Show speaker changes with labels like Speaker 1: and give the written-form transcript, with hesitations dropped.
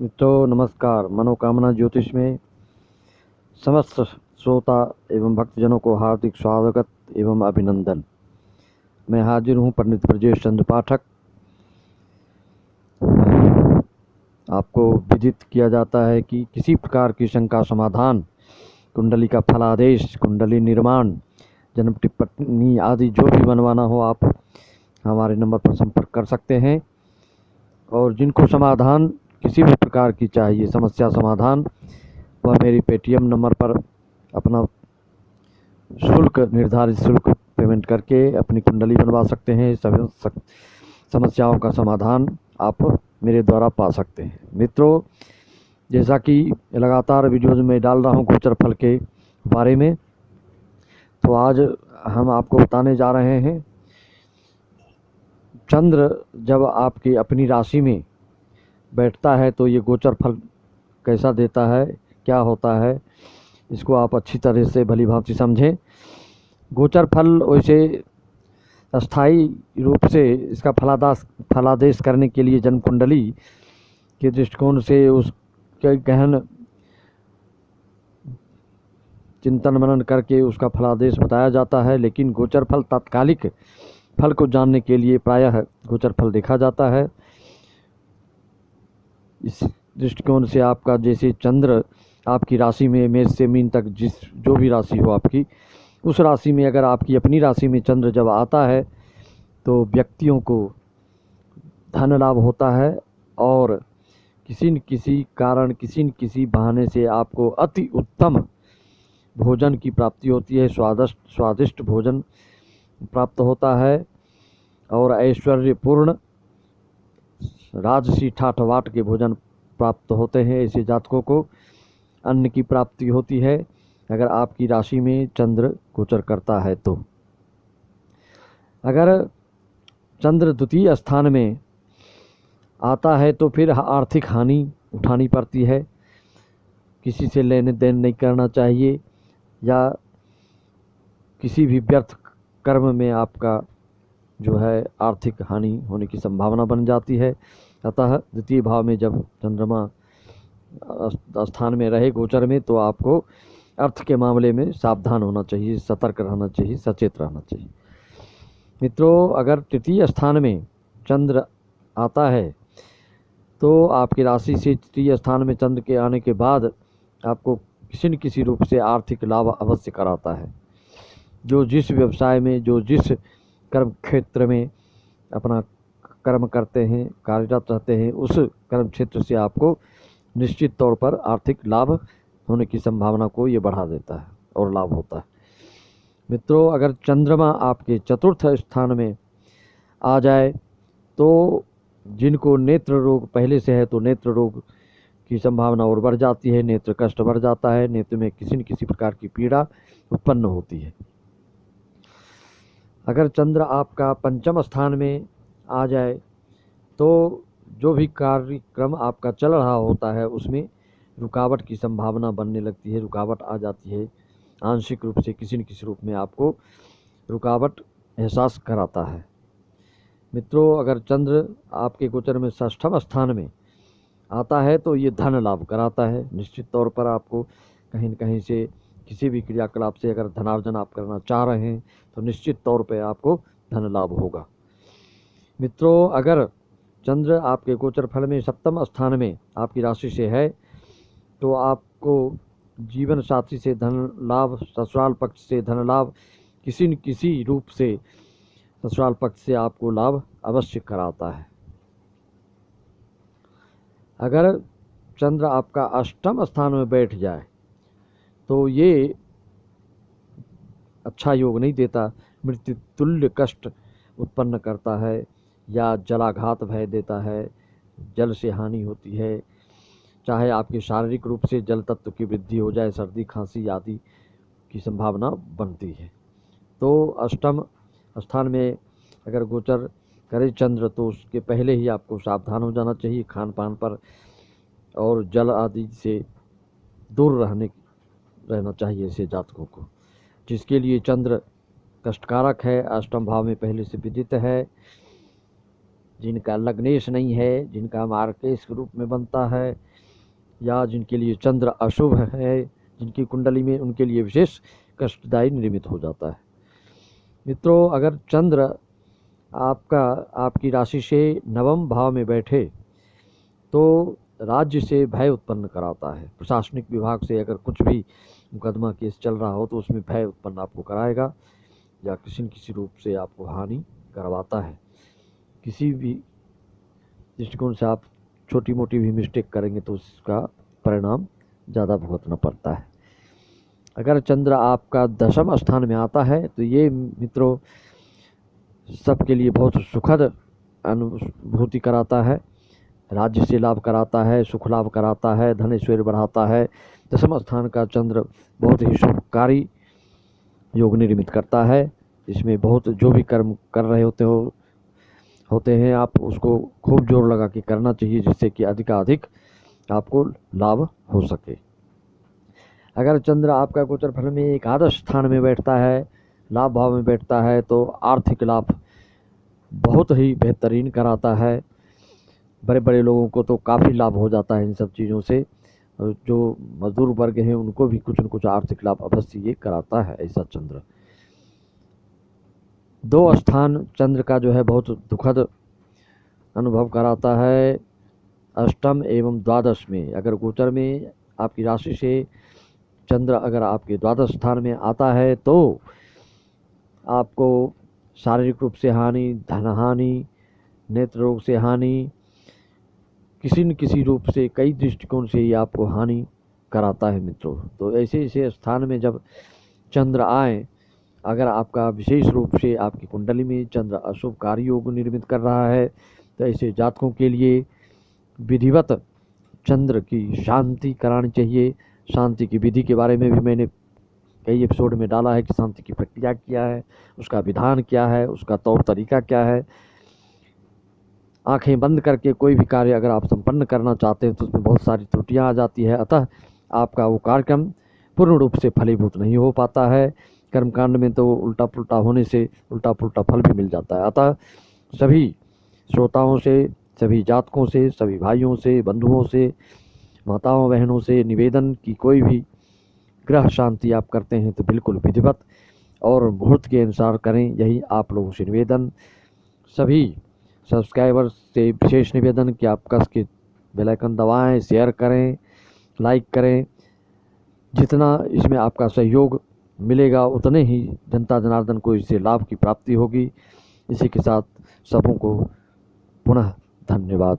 Speaker 1: मित्रों नमस्कार। मनोकामना ज्योतिष में समस्त श्रोता एवं भक्तजनों को हार्दिक स्वागत एवं अभिनंदन। मैं हाजिर हूं पंडित ब्रजेश चंद्र पाठक। आपको विदित किया जाता है कि किसी प्रकार की शंका समाधान, कुंडली का फलादेश, कुंडली निर्माण, जन्म टिप्पणी आदि जो भी बनवाना हो आप हमारे नंबर पर संपर्क कर सकते हैं। और जिनको समाधान किसी भी प्रकार की चाहिए, समस्या समाधान, वह मेरी पेटीएम नंबर पर अपना शुल्क, निर्धारित शुल्क पेमेंट करके अपनी कुंडली बनवा सकते हैं। सभी समस्याओं का समाधान आप मेरे द्वारा पा सकते हैं। मित्रों, जैसा कि लगातार वीडियोज में डाल रहा हूं गोचर फल के बारे में, तो आज हम आपको बताने जा रहे हैं चंद्र जब आपकी अपनी राशि में बैठता है तो ये गोचर फल कैसा देता है, क्या होता है, इसको आप अच्छी तरह से भली भांति समझें। गोचर फल वैसे अस्थाई रूप से इसका फलादेश करने के लिए जन्म कुंडली के दृष्टिकोण से उसके गहन चिंतन मनन करके उसका फलादेश बताया जाता है। लेकिन गोचर फल तात्कालिक फल को जानने के लिए प्रायः गोचर फल देखा जाता है। इस दृष्टिकोण से आपका जैसे चंद्र आपकी राशि में मेष से मीन तक जो भी राशि हो आपकी, उस राशि में अगर आपकी अपनी राशि में चंद्र जब आता है तो व्यक्तियों को धन लाभ होता है और किसी न किसी कारण, किसी न किसी बहाने से आपको अति उत्तम भोजन की प्राप्ति होती है। स्वादिष्ट भोजन प्राप्त होता है और ऐश्वर्यपूर्ण राजसी ठाठ के भोजन प्राप्त होते हैं। ऐसे जातकों को अन्न की प्राप्ति होती है अगर आपकी राशि में चंद्र गोचर करता है तो। अगर चंद्र द्वितीय स्थान में आता है तो फिर आर्थिक हानि उठानी पड़ती है। किसी से लेने देन नहीं करना चाहिए या किसी भी व्यर्थ कर्म में आपका जो है आर्थिक हानि होने की संभावना बन जाती है। अतः द्वितीय भाव में जब चंद्रमा स्थान में रहे गोचर में, तो आपको अर्थ के मामले में सावधान होना चाहिए, सतर्क रहना चाहिए, सचेत रहना चाहिए। मित्रों, अगर तृतीय स्थान में चंद्र आता है तो आपकी राशि से तृतीय स्थान में चंद्र के आने के बाद आपको किसी न किसी रूप से आर्थिक लाभ अवश्य कराता है। जो जिस व्यवसाय में, जो जिस कर्म क्षेत्र में अपना कर्म करते हैं, कार्यरत रहते हैं, उस कर्म क्षेत्र से आपको निश्चित तौर पर आर्थिक लाभ होने की संभावना को ये बढ़ा देता है और लाभ होता है। मित्रों, अगर चंद्रमा आपके चतुर्थ स्थान में आ जाए तो जिनको नेत्र रोग पहले से है तो नेत्र रोग की संभावना और बढ़ जाती है, नेत्र कष्ट बढ़ जाता है, नेत्र में किसी न किसी प्रकार की पीड़ा उत्पन्न होती है। अगर चंद्र आपका पंचम स्थान में आ जाए तो जो भी कार्यक्रम आपका चल रहा होता है उसमें रुकावट की संभावना बनने लगती है, रुकावट आ जाती है। आंशिक रूप से किसी न किसी रूप में आपको रुकावट एहसास कराता है। मित्रों, अगर चंद्र आपके गोचर में षष्ठम स्थान में आता है तो ये धन लाभ कराता है। निश्चित तौर पर आपको कहीं न कहीं से किसी भी क्रियाकलाप से अगर धनार्जन आप करना चाह रहे हैं तो निश्चित तौर पर आपको धन लाभ होगा। मित्रों, अगर चंद्र आपके गोचर फल में सप्तम स्थान में आपकी राशि से है तो आपको जीवन साथी से धन लाभ, ससुराल पक्ष से धन लाभ, किसी न किसी रूप से ससुराल पक्ष से आपको लाभ अवश्य कराता है। अगर चंद्र आपका अष्टम स्थान में बैठ जाए तो ये अच्छा योग नहीं देता, मृत्यु तुल्य कष्ट उत्पन्न करता है या जलाघात भय देता है, जल से हानि होती है। चाहे आपके शारीरिक रूप से जल तत्व की वृद्धि हो जाए, सर्दी खांसी आदि की संभावना बनती है। तो अष्टम स्थान में अगर गोचर करे चंद्र तो उसके पहले ही आपको सावधान हो जाना चाहिए, खान पान पर और जल आदि से दूर रहना चाहिए ऐसे जातकों को, जिसके लिए चंद्र कष्टकारक है, अष्टम भाव में पहले से विदित है। जिनका लग्नेश नहीं है, जिनका मार्केश के रूप में बनता है, या जिनके लिए चंद्र अशुभ है, जिनकी कुंडली में, उनके लिए विशेष कष्टदायी निर्मित हो जाता है। मित्रों, अगर चंद्र आपकी राशि से नवम भाव में बैठे तो राज्य से भय उत्पन्न कराता है। प्रशासनिक विभाग से अगर कुछ भी मुकदमा केस चल रहा हो तो उसमें भय उत्पन्न आपको कराएगा, या किसी न किसी रूप से आपको हानि करवाता है। किसी भी दृष्टिकोण से आप छोटी मोटी भी मिस्टेक करेंगे तो उसका परिणाम ज़्यादा भुगतना पड़ता है। अगर चंद्र आपका दशम स्थान में आता है तो ये मित्रों सबके लिए बहुत सुखद अनुभूति कराता है। राज्य से लाभ कराता है, सुख लाभ कराता है, धन ऐश्वर्य बढ़ाता है। दशम स्थान का चंद्र बहुत ही शुभकारी योग निर्मित करता है। इसमें बहुत जो भी कर्म कर रहे होते हैं आप उसको खूब जोर लगा के करना चाहिए, जिससे कि अधिकाधिक आपको लाभ हो सके। अगर चंद्र आपका गोचर फल में एकादश स्थान में बैठता है, लाभ भाव में बैठता है, तो आर्थिक लाभ बहुत ही बेहतरीन कराता है। बड़े बड़े लोगों को तो काफ़ी लाभ हो जाता है इन सब चीज़ों से। जो मजदूर वर्ग हैं उनको भी कुछ न कुछ आर्थिक लाभ अवश्य ये कराता है ऐसा चंद्र। 2 स्थान चंद्र का जो है बहुत दुखद अनुभव कराता है। अष्टम एवं द्वादश में, अगर गोचर में आपकी राशि से चंद्र अगर आपके द्वादश स्थान में आता है तो आपको शारीरिक रूप से हानि, धन हानि, नेत्र रोग से हानि, किसी न किसी रूप से कई दृष्टिकोण से ये आपको हानि कराता है मित्रों। तो ऐसे ऐसे स्थान में जब चंद्र आए, अगर आपका विशेष रूप से आपकी कुंडली में चंद्र अशुभ कार्य योग निर्मित कर रहा है तो ऐसे जातकों के लिए विधिवत चंद्र की शांति करानी चाहिए। शांति की विधि के बारे में भी मैंने कई एपिसोड में डाला है कि शांति की प्रक्रिया क्या है, उसका विधान क्या है, उसका तौर तरीका क्या है। आंखें बंद करके कोई भी कार्य अगर आप संपन्न करना चाहते हैं तो उसमें बहुत सारी त्रुटियां आ जाती है, अतः आपका वो कार्यक्रम पूर्ण रूप से फलीभूत नहीं हो पाता है। कर्मकांड में तो उल्टा पुल्टा होने से उल्टा पुल्टा फल भी मिल जाता है। अतः सभी श्रोताओं से, सभी जातकों से, सभी भाइयों से, बंधुओं से, माताओं बहनों से निवेदन कि कोई भी ग्रह शांति आप करते हैं तो बिल्कुल विधिवत और मुहूर्त के अनुसार करें, यही आप लोगों से निवेदन। सभी सब्सक्राइबर्स से विशेष निवेदन कि आप कस के बेल आइकन दबाएं, शेयर करें, लाइक करें। जितना इसमें आपका सहयोग मिलेगा उतने ही जनता जनार्दन को इससे लाभ की प्राप्ति होगी। इसी के साथ सबों को पुनः धन्यवाद।